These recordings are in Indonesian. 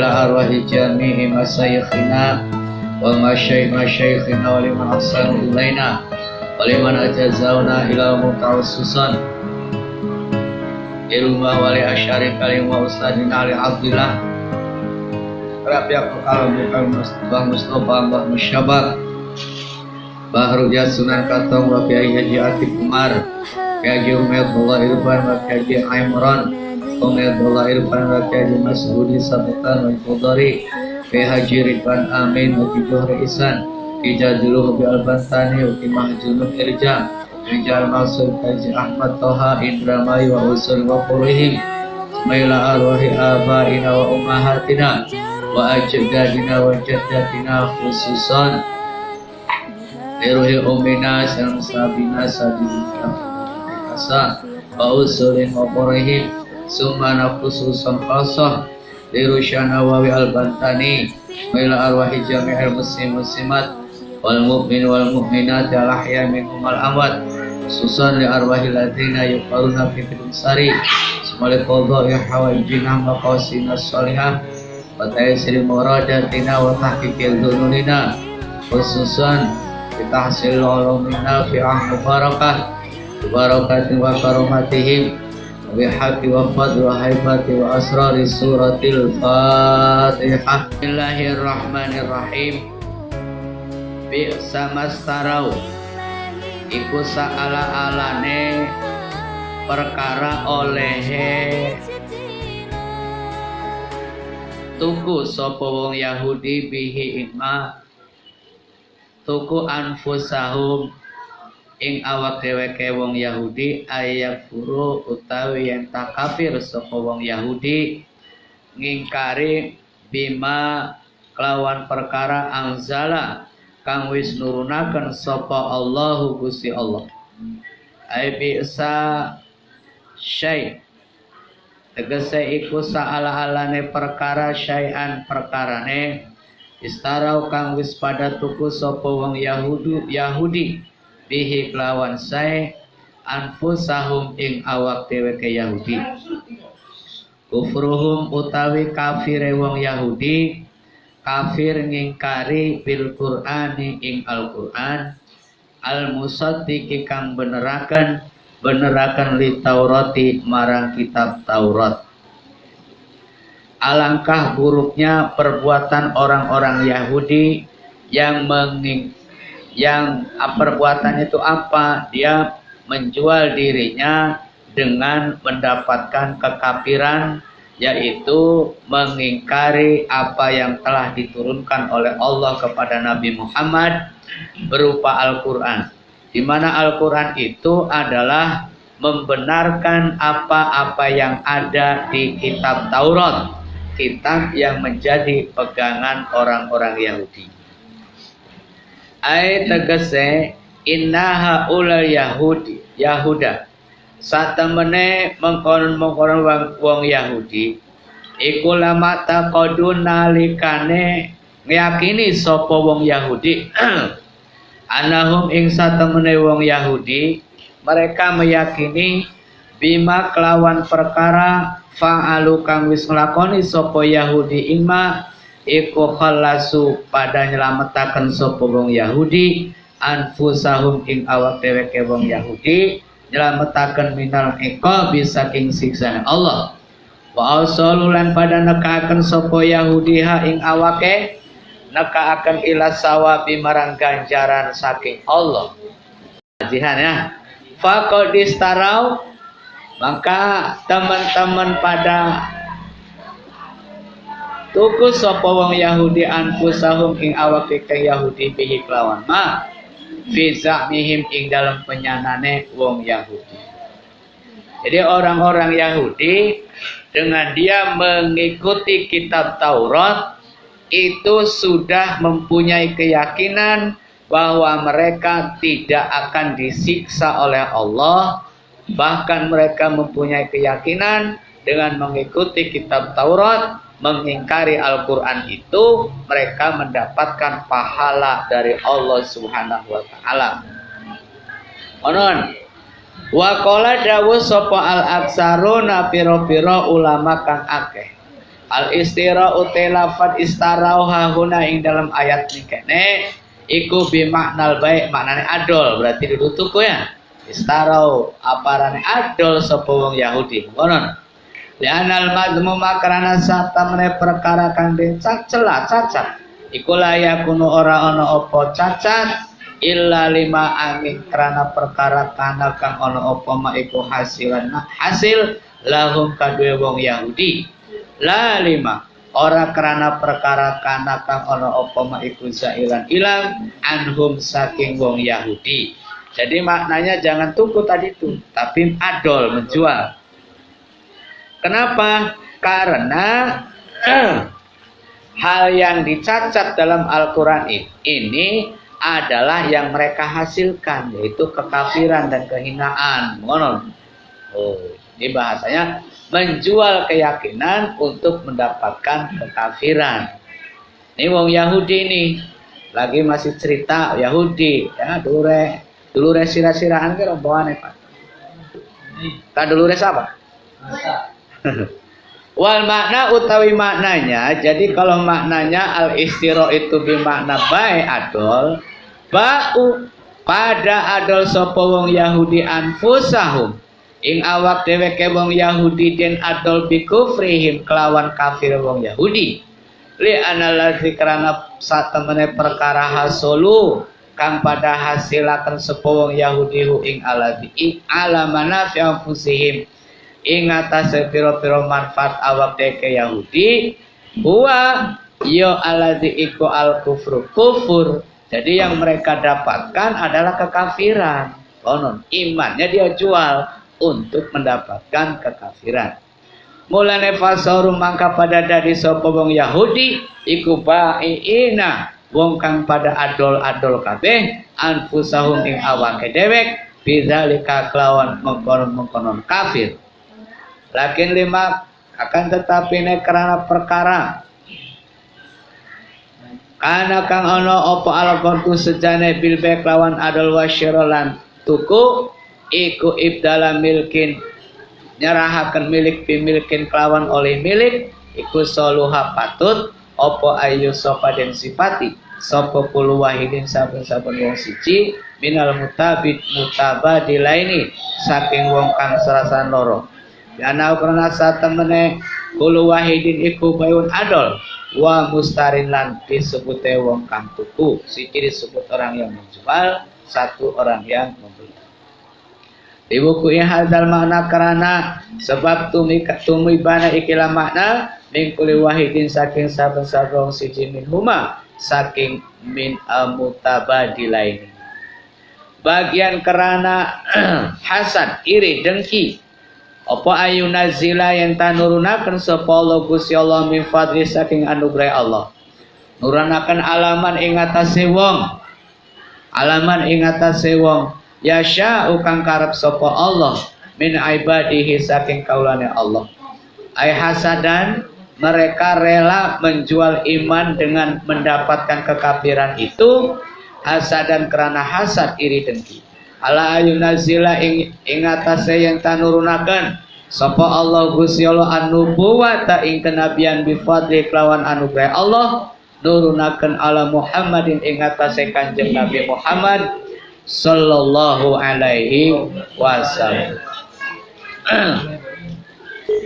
ila arwahi jami'i masyayikhina wa masyayikhina wa liman ahsanu ilaina wa liman ajazawna ila mutawassusan ilma wa li asyari kalim wa ustadina ali abdillah Rabi aku kalam Bang Mustafa Mbah Musyabat Bahru Sunan Katong wa Kiai Haji Atik Umar Kiai Haji Umayyadullah Irfan wa Kiai Haji Imran Umayyadullah Irfan wa Kiai Haji Mas'udi Sabutan wa Qudari Kiai Haji Ridwan Amin wa Johri Isan Ijaduluh bi Al-Bantani wa Mahjunun Irja Rijal Maksud Haji Ahmad Toha Indramayu wa Usul wa Qurihim Semaila arwahi abaina wa ummahatina wa ajdadina wa jaddatina khususan Iruhi umina sabina sadina kasa wa usulin wa qurihim sumana khususan khasah lirusyana wawi al-bantani ila arwahi jami'il muslim muslimat wal mu'min wal mu'minat al ahya minhum al amwat khususan li arwahi ladina yuqaruna fi sari semali qadha ya hawaijina maqasina salihah wa taysir muradatina wa tahqiqil dununina khususan tahsil ulumina fi barakah barakatin wa karomatihim wa haqqi wa fadl wa haibati wa asrari suratil fatihah bismillahirrahmanirrahim bi'sa mastarau iku saala-alane perkara olehe tuku sapa wong Yahudi bihi ikma tuku anfusahum ing awak dheweke wong Yahudi ayakfuru utawi yen takafir sapa wong Yahudi ngingkari bima kelawan perkara anzala kang wis nurunaken sapa Allahu Gusti Allah ai bisa syai tegese iku saala-alane perkara syai'an perkarane istarau kang wis pada tuku sapa wong Yahudi bihi kelawan sae anfusahum ing awak dheweke Yahudi kufruhum utawi kafire wong Yahudi kafir ngingkari bil Qur'ani ing Al-Qur'an al-musaddiqi kang beneraken li Taurati marang kitab Taurat. Alangkah buruknya perbuatan orang-orang Yahudi yang perbuatan itu apa? Dia menjual dirinya dengan mendapatkan kekafiran, yaitu mengingkari apa yang telah diturunkan oleh Allah kepada Nabi Muhammad berupa Al-Quran. Di mana Al-Quran itu adalah membenarkan apa-apa yang ada di kitab Taurat, kitab yang menjadi pegangan orang-orang Yahudi. Ai tegese innaha ulal Yahuda satemene mengkon-mengkon wong Yahudi iku lama taqadun nalikane ngiyakini sapa wong Yahudi anahum ing satemene wong Yahudi mereka meyakini bima kelawan perkara fa'alu kang wis nglakoni sapa Yahudi ima iku khalasu pada nyelametaken sapa wong Yahudi anfusahum ing awak dheweke wong Yahudi nyelametaken minal iqab saking siksane Allah wa ausalulan pada nekaaken sapa Yahudi ha ing awake nekaaken ila sawabi marang ganjaran saking Allah. Jihan ya faqadistarau maka teman-teman pada tuku sapa wong Yahudi anfusahum ing awak Yahudi bihi kelawan ma fi za'mihim ing dalam penyanane wong Yahudi. Jadi orang-orang Yahudi dengan dia mengikuti kitab Taurat itu sudah mempunyai keyakinan bahwa mereka tidak akan disiksa oleh Allah. Bahkan mereka mempunyai keyakinan dengan mengikuti kitab Taurat, mengingkari Al-Quran itu, mereka mendapatkan pahala dari Allah Subhanahu wa Ta'ala. Onon, wa qala dawuh sapa al-aksaruna pira-pira ulama kang akeh. Al istira utelafat istarau hahuna ing dalam ayat ini kene iku bimaknal baik maknane adol berarti duduk tuku ya. Istarau aparane adol sapa wong Yahudi ngono. Lianal madzmuma karana satamene perkara kang den cacela cacat iku layakunu ora ana apa cacat illa lima angin karana perkara kana kang ana apa ma iku hasilan hasil lahum kadue wong Yahudi la lima ora karana perkara kana kang ana apa ma iku zailan ilang anhum saking wong Yahudi. Jadi maknanya jangan tuku tadi itu, tapi adol menjual. Kenapa? Karena hal yang dicacat dalam Al-Quran ini adalah yang mereka hasilkan, yaitu kekafiran dan kehinaan. Ini bahasanya menjual keyakinan untuk mendapatkan kekafiran. Ini wong Yahudi ini lagi masih cerita Yahudi, ya dulu sira-siraan ke rombongan Pak. Tak dulu apa? Wal makna utawi maknanya, jadi kalau maknanya al istiro itu bermakna baik adol, ba'u pada adol sapa wong Yahudi anfusahum ing awak dheweke wong Yahudi den adol bi kufrihim kelawan kafir wong Yahudi li analasi karena satemene perkara hasulu kang pada hasilaken sapa wong Yahudi ing aladi alamana fi anfusihim ing atase pira-pira manfaat awak dhewe Yahudi huwa ya aladi iku al kufru kufur. Jadi yang mereka dapatkan adalah kekafiran. Konon imannya dia jual untuk mendapatkan kekafiran. Mulane fasorum mangka pada dadi sapa wong Yahudi iku baiina wong kang pada adol-adol kabeh anfusahum ing awake dhewek bidzalika kelawan mengkonon kafir. Lakin lima akan tetapi ne karena perkara kana kang ana apa al-qurtu sejane bil lawan adol wasyirolan tuku iku ibdala milkin nyerahaken milik bimilkin kelawan oleh milik iku soluha patut apa ayu sapa den sifati sapa kulu wahidin saben-saben wong siji minal mutabadilaini saking wong kang serasan loro yana karena satemene kulu wahidin iku bayun adol wa mustarin lan disebute wong kang tuku siji disebut orang yang menjual satu orang yang membeli. Di buku ini hadal makna karena sebab tumibana ikilah makna mingkuli wahidin saking saben-saben siji min huma saking min mutabadilaini. Bagian karena hasad, iri, dengki. Apa ayunazila yang tanurunaken sapa Allah Gusti Allah min fadli saking anugerah Allah. Nurunaken alaman ing atase wong. Alaman ing atase wong. Yasha ukang karep sapa Allah min ibadihi saking kaulane Allah. Ai hasadan mereka rela menjual iman dengan mendapatkan kekafiran itu hasadan karena hasad iri dengki. Ala ayunazila ing atase yang tanurunaken sapa Allah Gusti Allah an-nubuwata ing kenabian bi fadli kelawan anugerah Allah nurunaken ala Muhammadin ing atase Kanjeng Nabi Muhammad sallallahu alaihi wasallam.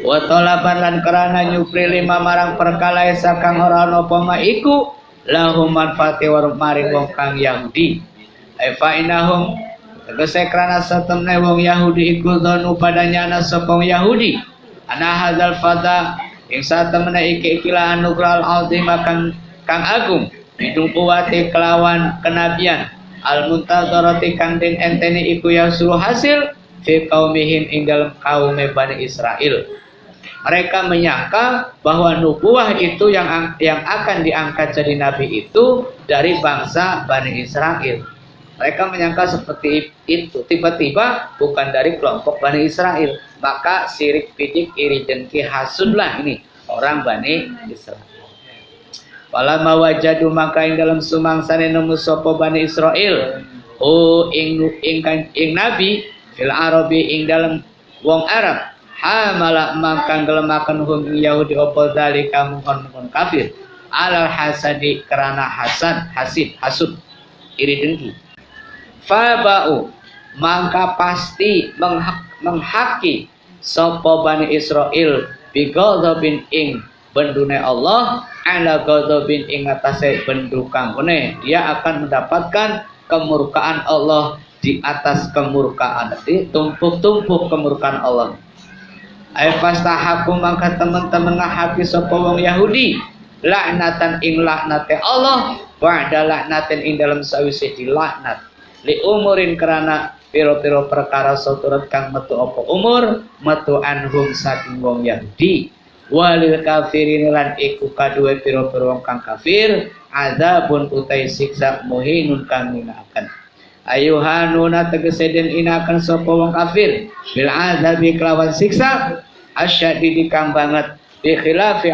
Wa talaban lan karana nyupri lima marang perkala sakang ora ana apa ma iku lahum manfaati wa maring wong kang Yahudi. Fa inahum tegese karana satemene wong Yahudi iku dzanu padanya ana sapa Yahudi. Ana hadzal fada ing satemene ikilah anugerah al-azim kang agung bidung kuwate kelawan kenabian al-muntazarati kang den enteni iku yang suruh hasil fi qaumihim ing dalam kaum Bani Israel. Mereka menyangka bahwa nubuah itu yang akan diangkat jadi nabi itu dari bangsa Bani Israel. Mereka menyangka seperti itu. Tiba-tiba bukan dari kelompok Bani Israel. Maka sirik pidik iri dengki hasudlah ini orang Bani Israel. Falamma wajadu maka ing dalam sumangsane nemu sapa Bani Israil ing nabi fil arabi ing dalam wong Arab hamala mangkang gelemaken hum Yahudi apa zalika mungkon kafir alal hasadi karena hasud iri dengki fabau mangka pasti menghaki sapa Bani Israil bi ghadabin ing bendune Allah ala ghadabin ing atase bendu kangune dia akan mendapatkan kemurkaan Allah di atas kemurkaan jadi tumpuk-tumpuk kemurkaan Allah ay fastahaku mangka teman-teman ngahaki sapa wong Yahudi laknatan ing laknate Allah ba'da laknatin ing dalam sawise dilaknat li umurin karena piro-piro perkara sauturut kang metu apa umur metu anhum saking wong Yahudi walil kafirin lan iku kaduwe piro-piro wong kang kafir azabun utai siksa muhinun kang minakan ayuhanuna tegese den inakan sapa wong kafir bil azabi kelawan siksa asyadidi kang banget bi khilafi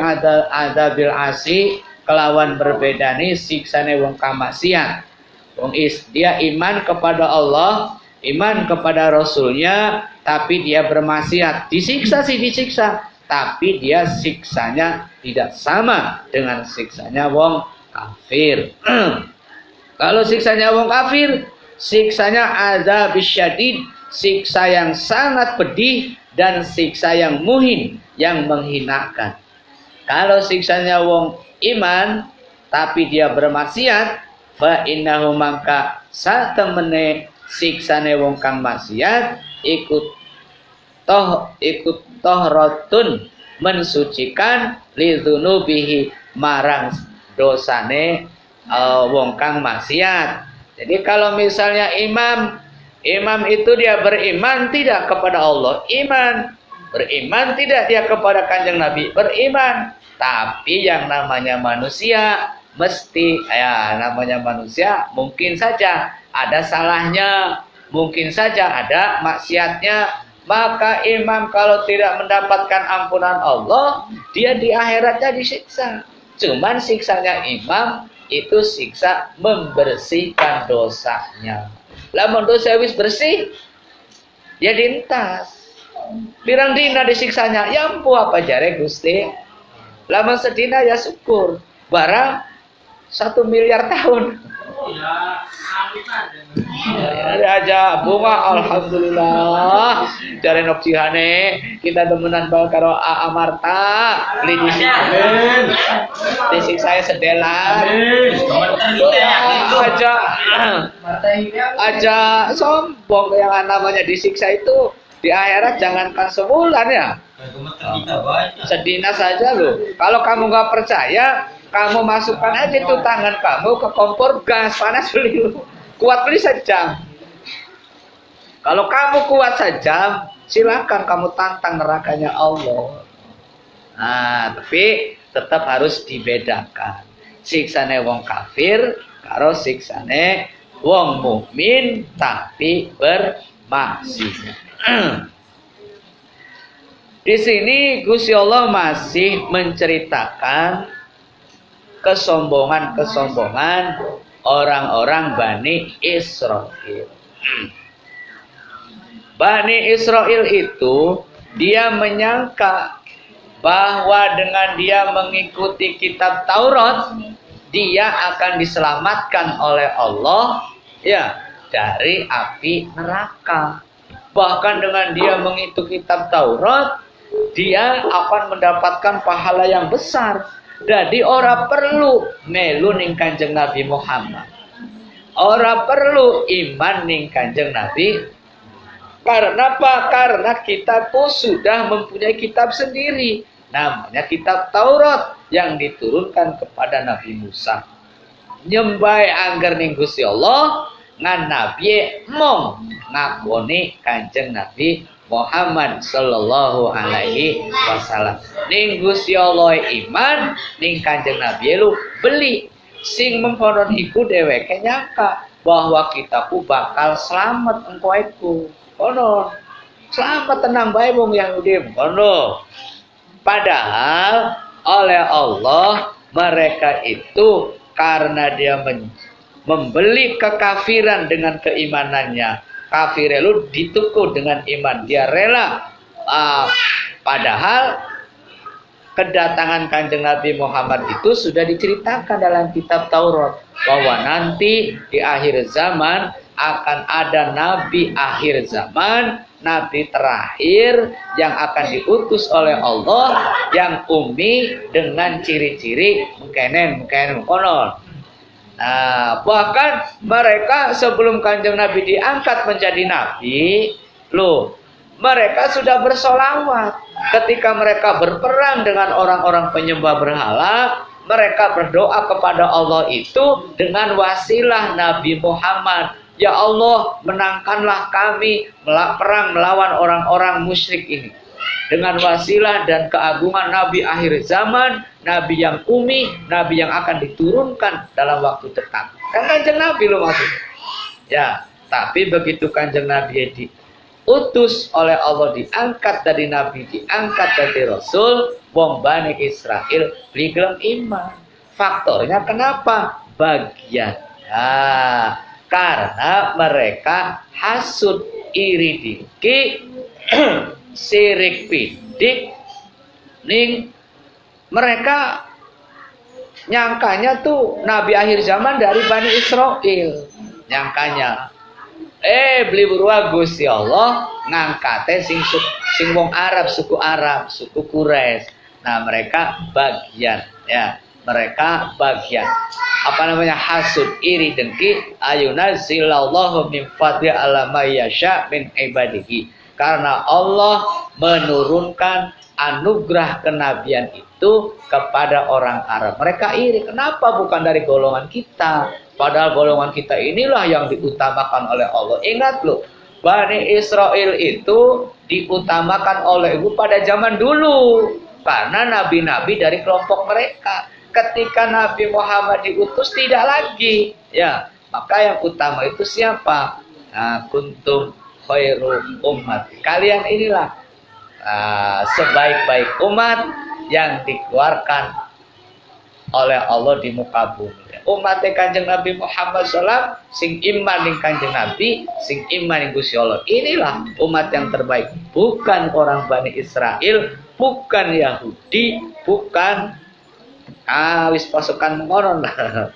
adabil asi kelawan berbedane siksane wong kang maksiat wong dia iman kepada Allah iman kepada Rasulnya tapi dia bermaksiat disiksa tapi dia siksanya tidak sama dengan siksanya wong kafir kalau siksanya wong kafir siksanya azab syadid siksa yang sangat pedih dan siksa yang muhin yang menghinakan kalau siksanya wong iman tapi dia bermaksiat fa innahu mangka satemene siksane wong kang maksiat ikut tohratun mensucikan lidzunubihi marang dosane wong kang maksiat. Jadi kalau misalnya imam itu dia beriman tidak kepada Allah, beriman tidak dia kepada Kanjeng Nabi, beriman. Tapi yang namanya manusia namanya manusia mungkin saja ada salahnya, mungkin saja ada maksiatnya. Maka imam kalau tidak mendapatkan ampunan Allah, dia di akhiratnya disiksa. Cuman siksanya imam itu siksa membersihkan dosanya. Lamun dosa wis bersih, ya dintas. Pirang dina disiksanya, ya ampu apa jare Gusti. Lamun sedina ya syukur. Barang 1 miliar tahun. Ya aja bunga alhamdulillah dari nopsihane kita temenan bae karo Amarta li disik saya sedelan aja sombong yang namanya disiksa itu di akhirat jangankan sebulan ya sedina saja loh. Kalau kamu nggak percaya kamu masukkan aja tuh tangan kamu ke kompor gas panas beli kuat beli sejam. Kalau kamu kuat sejam, silakan kamu tantang nerakanya Allah. Nah, tapi tetap harus dibedakan. Siksane wong kafir karo siksane wong mukmin tapi bermaksiat. Di sini Gusti Allah masih menceritakan kesombongan orang-orang Bani Israil. Bani Israil itu dia menyangka bahwa dengan dia mengikuti kitab Taurat dia akan diselamatkan oleh Allah ya dari api neraka. Bahkan dengan dia mengikuti kitab Taurat dia akan mendapatkan pahala yang besar. Jadi ora perlu melu ning Kanjeng Nabi Muhammad. Ora perlu iman ning Kanjeng Nabi. Karena apa? Karena kita tuh sudah mempunyai kitab sendiri. Namanya kitab Taurat yang diturunkan kepada Nabi Musa. Nyembah angger ning Gusti Allah ngan Nabi mong ngakoni Kanjeng Nabi Muhammad sallallahu alaihi wasallam. Ning Gusti Allah iman, ning Kanjeng Nabi lu beli. Sing memponon iku dheweke nyangka bahwa kita ku bakal selamat engko iku. Ono. Selamat tenang bae wong Yahudi ono. Padahal oleh Allah mereka itu karena dia membeli kekafiran dengan keimanannya. Kafir lu dituku dengan iman. Dia rela Padahal kedatangan Kanjeng Nabi Muhammad itu sudah diceritakan dalam kitab Taurat bahwa nanti di akhir zaman akan ada nabi akhir zaman, nabi terakhir yang akan diutus oleh Allah, yang ummi dengan ciri-ciri mungkenen konon. Nah, bahkan mereka sebelum Kanjeng Nabi diangkat menjadi nabi, mereka sudah bersolawat. Ketika mereka berperang dengan orang-orang penyembah berhala, mereka berdoa kepada Allah itu dengan wasilah Nabi Muhammad. Ya Allah, menangkanlah kami perang melawan orang-orang musyrik ini. Dengan wasilah dan keagungan Nabi akhir zaman, Nabi yang ummi, Nabi yang akan diturunkan dalam waktu dekat. Kan Kanjeng Nabi loh maksudnya. Ya, tapi begitu Kanjeng Nabi diutus oleh Allah, diangkat dari Nabi, diangkat dari Rasul, wong Bani Israel belum iman. Faktornya kenapa? Bagian. Karena mereka hasud, iri dengki, sirik pidik, ning mereka nyangkanya tuh Nabi akhir zaman dari Bani Israel. Nyangkanya. Beli berua Gusti Allah ngangkate sing wong Arab, suku Quraisy. Nah, mereka bagian, ya. Mereka bagian hasud, iri dengki, ayunazzilallahu min fadli ala may yasha min ibadihi. Karena Allah menurunkan anugerah kenabian itu kepada orang Arab. Mereka iri, kenapa bukan dari golongan kita? Padahal golongan kita inilah yang diutamakan oleh Allah. Ingat loh, Bani Israel itu diutamakan oleh Ibu pada zaman dulu. Karena nabi-nabi dari kelompok mereka. Ketika Nabi Muhammad diutus tidak lagi. Ya, maka yang utama itu siapa? Kuntum khairu umat. Kalian inilah sebaik-baik umat yang dikeluarkan oleh Allah di muka bumi. Umat Kanjeng Nabi Muhammad SAW sing iman ning Kanjeng Nabi, sing iman ning Gusti Allah. Inilah umat yang terbaik, bukan orang Bani Israel, bukan Yahudi, bukan wis pasukan ngono lah.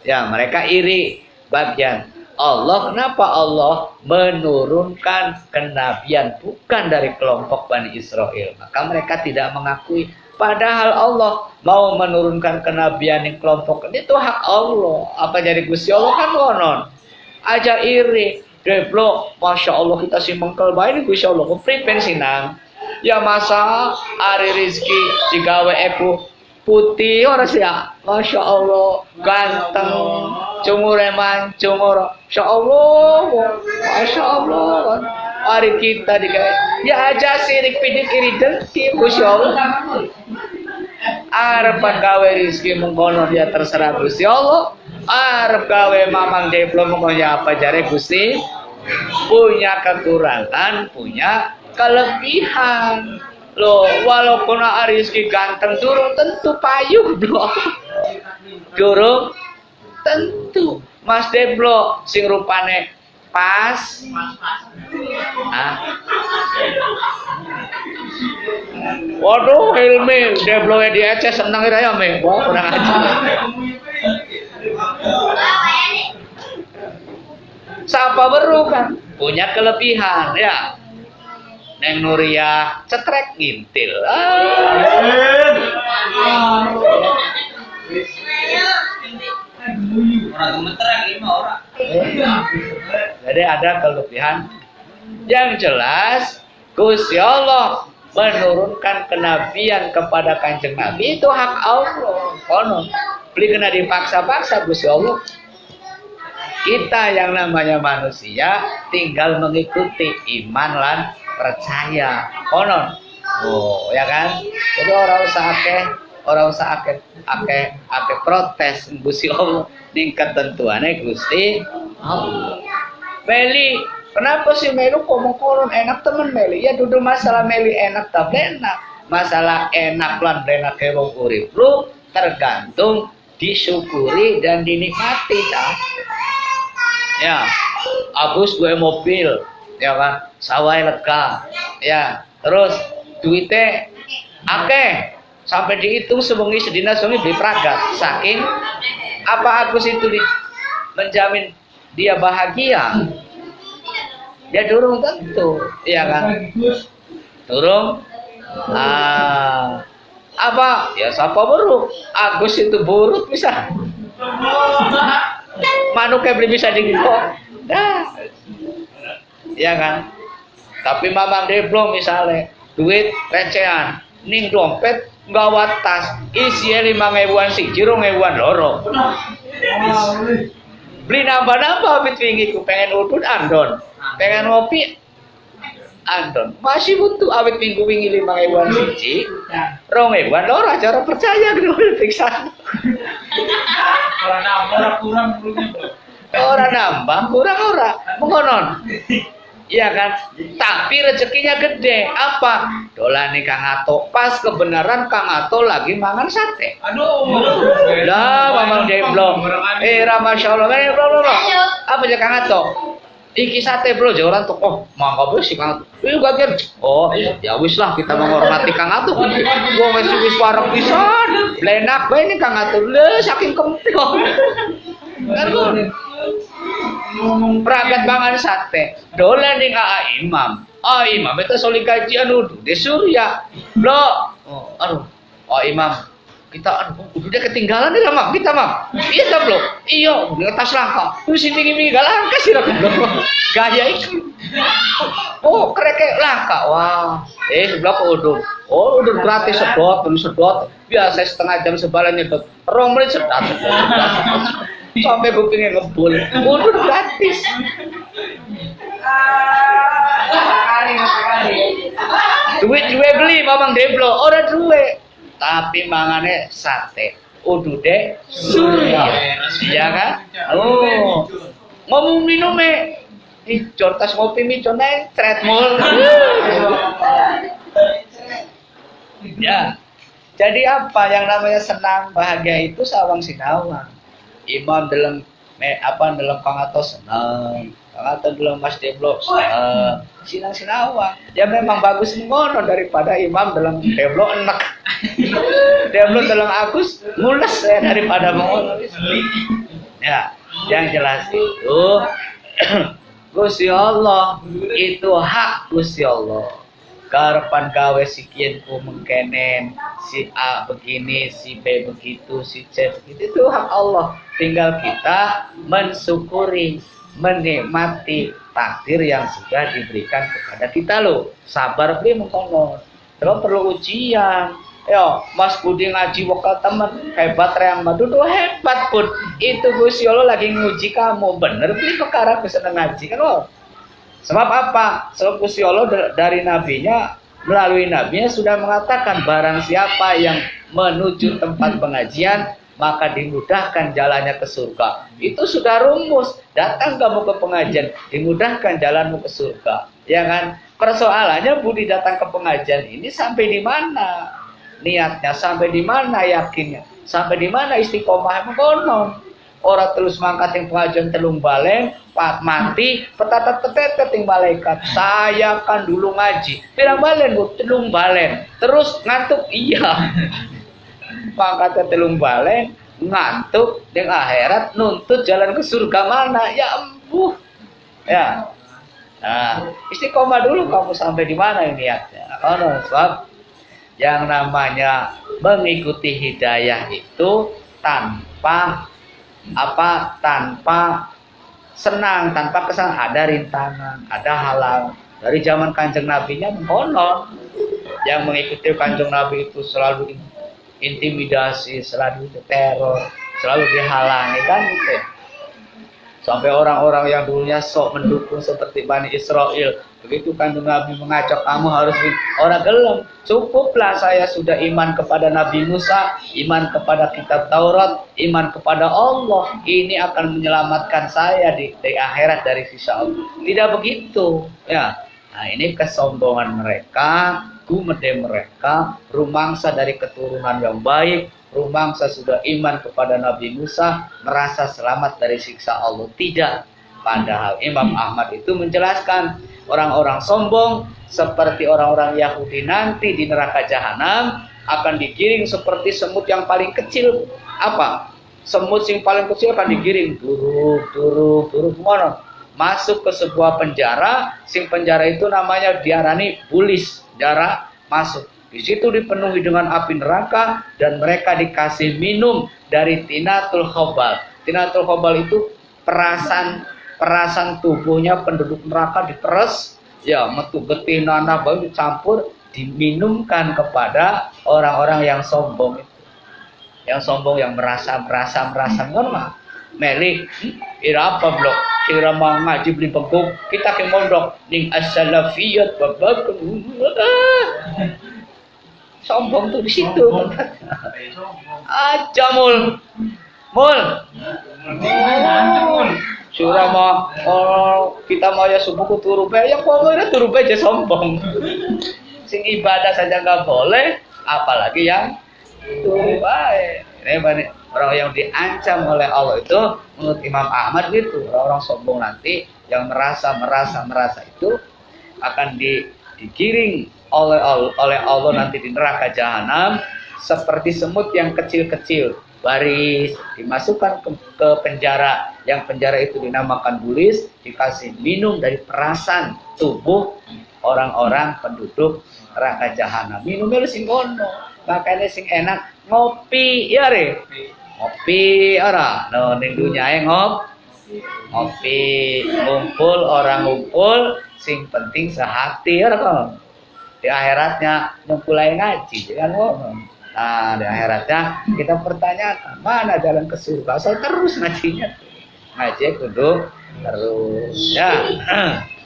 Ya, mereka iri bagian. Allah, kenapa Allah menurunkan kenabian bukan dari kelompok Bani Israel? Maka mereka tidak mengakui. Padahal Allah mau menurunkan kenabian di kelompok itu hak Allah. Apa jadi Gusti Allah kan konon. Aja iri. Deblok, Masya Allah kita si mengkel bae ini Gusti Allah. Free pensinang. Ya masa ari rezeki digawe eku putih ora sih ya. Masya Allah ganteng. Cumure mancung ora. Masya Allah. Masya Allah. Hari kita digawe. Ya aja sirik pidik iri dengki Gusti Allah. Arep gawe rezeki mengkono dia terserah Gusti Allah. Arep gawe mamang diplom mengkono apa jare Gusti. Punya kekurangan, punya kelebihan. Loh, walaupun rezeki ganteng durung tentu payuh dong. Durung tentu. Mas Deblo sing rupane pas. Waduh, Hilmi, Deblo di Aceh seneng ya me. Wah, kurang ajar. Sapa beru kan punya kelebihan ya. Neng Nuria cetrek ngintil. Jadi ada kelebihan. Yang jelas Gusti Allah menurunkan kenabian kepada Kanjeng Nabi itu hak Allah. Konon beli kena dipaksa-paksa Gusti Allah. Kita yang namanya manusia tinggal mengikuti iman lan percaya. Konon. Oh, ya kan? Jadi orang usah akeh protes Gusti Allah ning ketentuane Gusti Allah. Meli, kenapa sih Meli kok mau koron enak temen Meli? Ya dudu masalah Meli enak ta enak. Masalah enak lan enak ke wong urip lu tergantung disyukuri dan dinikmati ta. Ya, Agus gue mobil, ya kan, sawah lega, ya, Terus duitnya akeh sampai dihitung sebengi sedina sebengi beli peragat. Saking apa Agus itu menjamin dia bahagia? Dia durung tentu, iya kan? Durung. Apa? Ya siapa buruk? Agus itu buruk bisa. Manuknya beli bisa digigok. Nah, iya kan? Tapi Mamang Deblong misalnya duit recehan, ning dompet nggawa tas isinya 5.000-an siji 2.000-an loro. Beli nambah-nambah habis wingi ku pengen udut andon, pengen ngopi andon. Masih butuh awet minggu wingi 5.000-an siji 2.000-an loro aja percaya gitu periksa. Orang nambah kurang dulunya. Orang nambah kurang ora mengonon. Iya kan? Tapi rezekinya gede. Apa? Dolane Kang Ato. Pas kebenaran Kang Ato lagi mangan sate. Aduh. Lah, Mamang Deblong. Masya Allah. Apa aja Kang Ato? Iki sate bro, orang tuh. Oh, mangga bos si Kang Ato. Ini bagian. Oh, ya wis lah kita menghormati Kang Ato. Gua masih wis warung pisan. Blenak bae ini Kang Ato. Lah, saking kempil. Kan peragat mangan sate dolan ning Imam. Imam itu soli kajian udah di Surya. Bro. Aduh. Imam. Kita udah ketinggalan nih Mam. Kita Mam. Iya ta, Bro? Iya, udah tas langka. Terus ini langka sih Bro. Gaya itu. Oh, kreke langka. Wah. Sebelah udun. Oh, udun gratis sedot, sedot. Biasa setengah jam sebalan nyedot. 2 menit sedot. Sampai kupingnya ngebul, udah gratis. Duit beli Mamang Deblong, orang duit, tapi mangannya sate, udah deh Surya, ya kan? Oh, ngomong minumnya, icon tas ngopi micon naik treadmill. Ya, jadi apa yang namanya senang bahagia itu sawang sinawang. Imam dalam dalam Kang Ato senang, Kang Ato dalam Mas Deblong senang, sinawang. Ya memang bagus mengono daripada Imam dalam Deblong enak. Deblong dalam Agus mules ya daripada mengono. Ya, yang jelas itu Gusti Allah itu hak Gusti Allah. Karepan gawe sikian ku mengkenen, si A begini, si B begitu, si C begitu, itu hak Allah. Tinggal kita mensyukuri, menikmati takdir yang sudah diberikan kepada kita loh. Sabar beli mengkonon. Terus perlu ujian. Yo, Mas Budi ngaji wakal temen hebat reang madu tuh hebat pun. Itu Gusti Allah lagi nguji kamu. Bener beli perkara bisa ngaji kan loh. Sebab apa? Sebab Gusti Allah dari nabinya, melalui nabinya sudah mengatakan barang siapa yang menuju tempat pengajian maka dimudahkan jalannya ke surga. Itu sudah rumus. Datang kamu ke pengajian, dimudahkan jalanmu ke surga. Ya kan? Persoalannya Budi datang ke pengajian ini sampai di mana niatnya, sampai di mana yakinnya, sampai di mana istiqomah mengonon. Orang terus mangkat yang pengajian telung balen, pak mati, petatet ting malaikat. Saya kan dulu ngaji, pirang balen bu, telung balen. Terus ngantuk, iya. Mangkat telung balen, ngantuk, di akhirat nuntut jalan ke surga mana? Ya embuh, ya. Nah, istiqomah dulu kamu sampai di mana ini ya? Karena sebab yang namanya mengikuti hidayah itu tanpa senang, tanpa kesan, ada rintangan, ada halang. Dari zaman Kanjeng Nabinya mengonon yang mengikuti Kanjeng Nabi itu selalu intimidasi, selalu teror, selalu dihalangi kan gitu. Sampai orang-orang yang dulunya sok mendukung seperti Bani Israel, begitu Kanjeng Nabi mengajak kamu harus orang gelem. Cukuplah saya sudah iman kepada Nabi Musa, iman kepada kitab Taurat, iman kepada Allah. Ini akan menyelamatkan saya di akhirat dari siksa Allah. Tidak begitu, ya. Nah, ini kesombongan mereka, gumede mereka, rumangsa dari keturunan yang baik, rumangsa sudah iman kepada Nabi Musa, merasa selamat dari siksa Allah. Tidak. Padahal Imam Ahmad itu menjelaskan orang-orang sombong seperti orang-orang Yahudi nanti di neraka jahanam akan digiring seperti semut yang paling kecil. Apa? Semut yang paling kecil akan digiring turun kemana? Masuk ke sebuah penjara. Sing penjara itu namanya diarani bulis, penjara masuk. Di situ dipenuhi dengan api neraka dan mereka dikasih minum dari tinatul khobal. Tinatul khobal itu perasan tubuhnya penduduk neraka diperes, ya metu getih nanah baru dicampur diminumkan kepada orang-orang yang sombong itu. Yang sombong yang merasa ngono mah. Meli, ira apa blok? Sira mau ngaji beli peguk, kita ke mondok ning as-salafiyat babak. Sombong tuh di situ. Aja mul. Surah mah kita mau ya subuh ku turu bae ya pokoknya turu bae aja sombong. Sing ibadah saja nggak boleh, apalagi yang turu bae. Ini orang yang diancam oleh Allah itu menurut Imam Ahmad gitu, orang-orang sombong nanti yang merasa itu akan digiring oleh Allah nanti di neraka jahanam seperti semut yang kecil-kecil. Baris dimasukkan ke penjara, yang penjara itu dinamakan bulis, dikasih minum dari perasan tubuh orang-orang penduduk neraka jahanam. Minumnya sing ngono, makanya sing enak ngopi ya re, ngopi ora, no ning dunyae ngopi, ngumpul, sing penting sehati ora kok. Di akhiratnya ngumpulai ngaji kan ngono. Nah, di akhiratnya kita pertanyakan, mana jalan ke surga? Saya terus ngajinya. Ngaji kudu terus. Ya.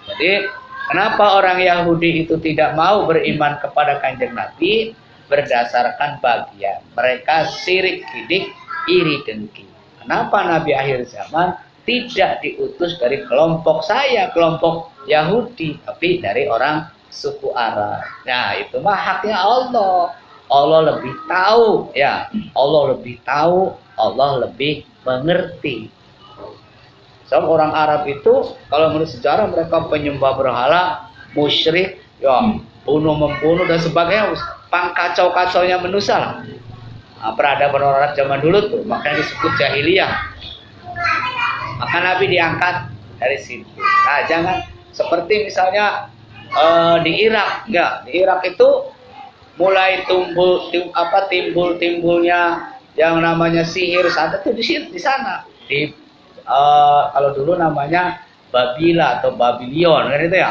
Jadi, kenapa orang Yahudi itu tidak mau beriman kepada Kanjeng Nabi? Berdasarkan bagian. Mereka sirik, kidik, iri, dengki. Kenapa Nabi akhir zaman tidak diutus dari kelompok saya, kelompok Yahudi, tapi dari orang suku Arab? Nah, itu mah haknya Allah. Allah lebih tahu, ya. Allah lebih tahu, Allah lebih mengerti. Sebab orang Arab itu kalau menurut sejarah mereka penyembah berhala, musyrik, ya, bunuh-membunuh dan sebagainya, pangkacau-kacaunya manusia lah. Nah, peradaban orang Arab zaman dulu tuh, makanya disebut jahiliyah. Maka Nabi diangkat dari situ. Nah, jangan seperti misalnya di Irak, ya, di Irak itu mulai timbulnya yang namanya sihir saat itu di sana kalau dulu namanya Babila atau Babilion kan itu ya.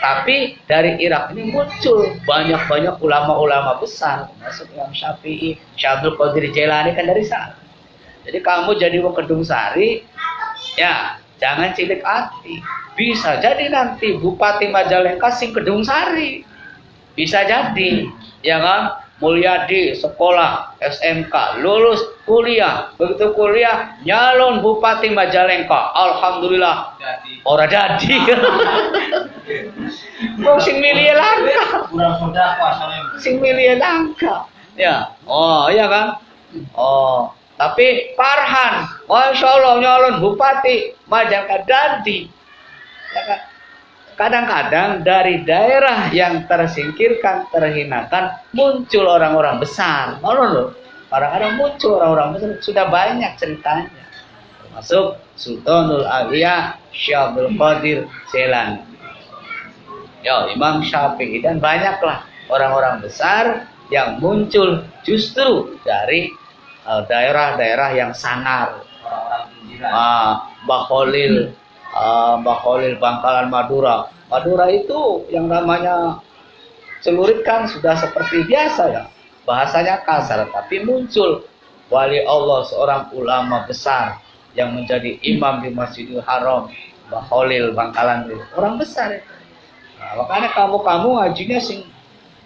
Tapi dari Irak ini muncul banyak ulama-ulama besar, termasuk Imam Syafi'i, Syekh Abdul Qadir Jailani kan dari sana. Jadi kamu jadi wong Kedung Sari, ya jangan cilik hati. Bisa jadi nanti Bupati Majalengka sing Kedung Sari. Bisa jadi, ya kan? Mulyadi sekolah SMK, lulus kuliah, begitu kuliah nyalon Bupati Majalengka, alhamdulillah ora jadi. Mau sing milih langka, sing milih langka, ya, oh iya kan? Oh, tapi Farhan, masya Allah nyalon Bupati Majalengka jadi, ya kan? Kadang-kadang dari daerah yang tersingkirkan, terhinakan, muncul orang-orang besar. Kadang-kadang muncul orang-orang besar, sudah banyak ceritanya. Termasuk Sultanul Auliya Syekh Abdul Qadir Jailani, ya, Imam Syafi'i, dan banyaklah orang-orang besar yang muncul justru dari daerah-daerah yang sangar. Mbah Khalil Bangkalan Madura. Madura itu yang namanya celurit kan sudah seperti biasa ya. Bahasanya kasar, tapi muncul wali Allah, seorang ulama besar yang menjadi imam di Masjidil Haram, Mbah Khalil Bangkalan itu. Orang besar itu. Nah, makanya kamu ngajinya sing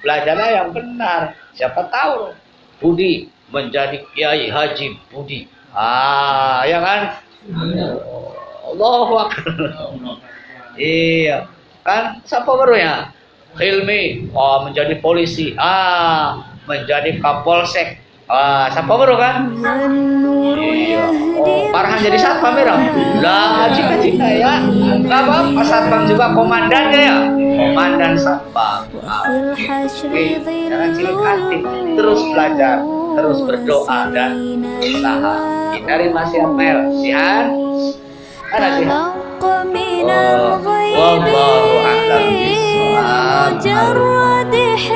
belajarnya yang benar. Siapa tahu Budi menjadi Kiai Haji Budi. Ya kan? Allahu Akbar. Iya, kan siapa baru ya? Hilmi, menjadi polisi, menjadi Kapolsek, Ah, siapa baru kan? Iya. Oh, Farhan jadi satpam ya? Lah, cita-cita ya. Enggak apa, satpam juga komandannya ya. Komandan satpam. Oke, jangan cilik hati. Terus belajar, terus berdoa dan usaha. Dari Mas Yamel, Sihan. Ada Sihan. Wallahu a'lam bishawab.